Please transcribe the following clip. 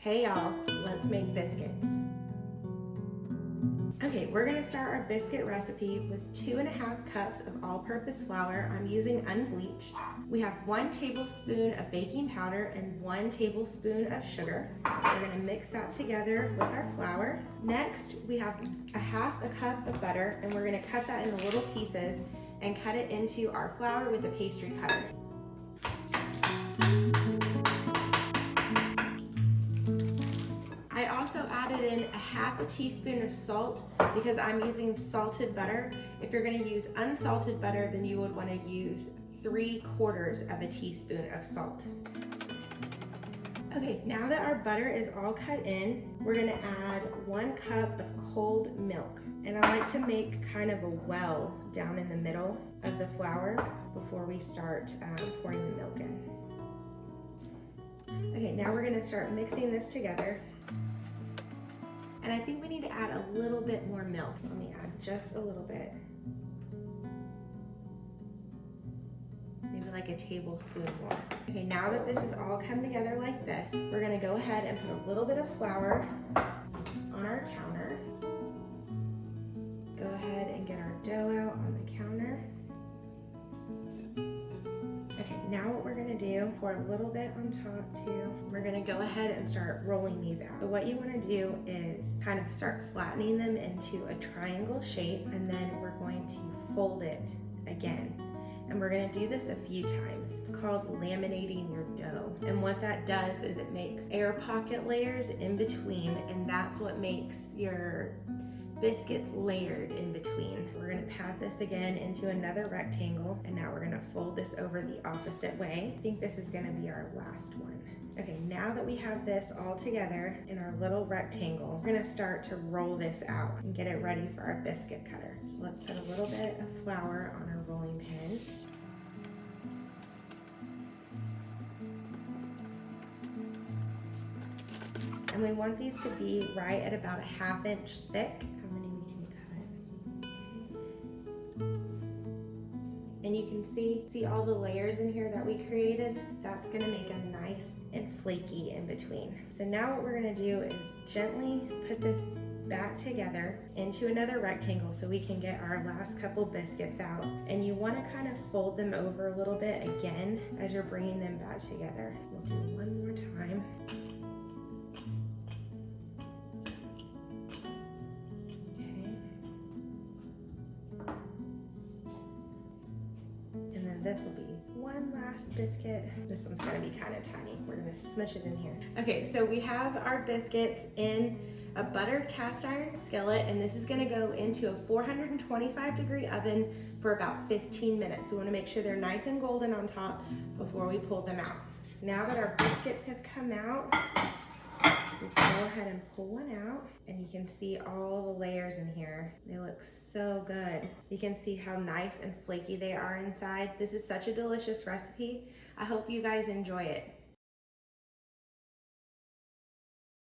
Hey y'all, let's make biscuits. Okay, we're gonna start our biscuit recipe with 2.5 cups of all-purpose flour. I'm using unbleached. We have 1 tablespoon of baking powder and 1 tablespoon of sugar. We're gonna mix that together with our flour. Next, we have 1/2 cup of butter, and we're gonna cut that into little pieces and cut it into our flour with a pastry cutter. I also added in 1/2 teaspoon of salt because I'm using salted butter. If you're going to use unsalted butter, then you would want to use 3/4 of a teaspoon of salt. Okay, now that our butter is all cut in, we're going to add 1 cup of cold milk. And I like to make kind of a well down in the middle of the flour before we start pouring the milk in. Okay, now we're going to start mixing this together. And I think we need to add a little bit more milk. Let me add just a little bit. Maybe like a tablespoon more. Okay, now that this has all come together like this, we're gonna go ahead and put a little bit of flour on our counter. Go ahead and get our dough out on the counter. Okay, now what we're gonna do, pour a little bit on top too. We're gonna go ahead and start rolling these out. So what you wanna do is kind of start flattening them into a triangle shape, and then we're going to fold it again. And we're gonna do this a few times. It's called laminating your dough. And what that does is it makes air pocket layers in between, and that's what makes your biscuits layered in between. We're gonna pat this again into another rectangle, and now we're gonna fold this over the opposite way. I think this is gonna be our last one. Okay, now that we have this all together in our little rectangle, we're gonna start to roll this out and get it ready for our biscuit cutter. So let's put a little bit of flour on our rolling pin. And we want these to be right at about 1/2 inch thick. And you can see all the layers in here that we created. That's gonna make a nice and flaky in between. So now what we're gonna do is gently put this back together into another rectangle so we can get our last couple biscuits out. And you wanna kind of fold them over a little bit again as you're bringing them back together. We'll do one more time. This will be one last biscuit. This one's gonna be kind of tiny. We're gonna smush it in here. Okay, so we have our biscuits in a buttered cast iron skillet, and this is gonna go into a 425-degree oven for about 15 minutes. So we wanna make sure they're nice and golden on top before we pull them out. Now that our biscuits have come out, we can go ahead and pull one out, and you can see all the layers in here. They look so good. You can see how nice and flaky they are inside. This is such a delicious recipe. I hope you guys enjoy it.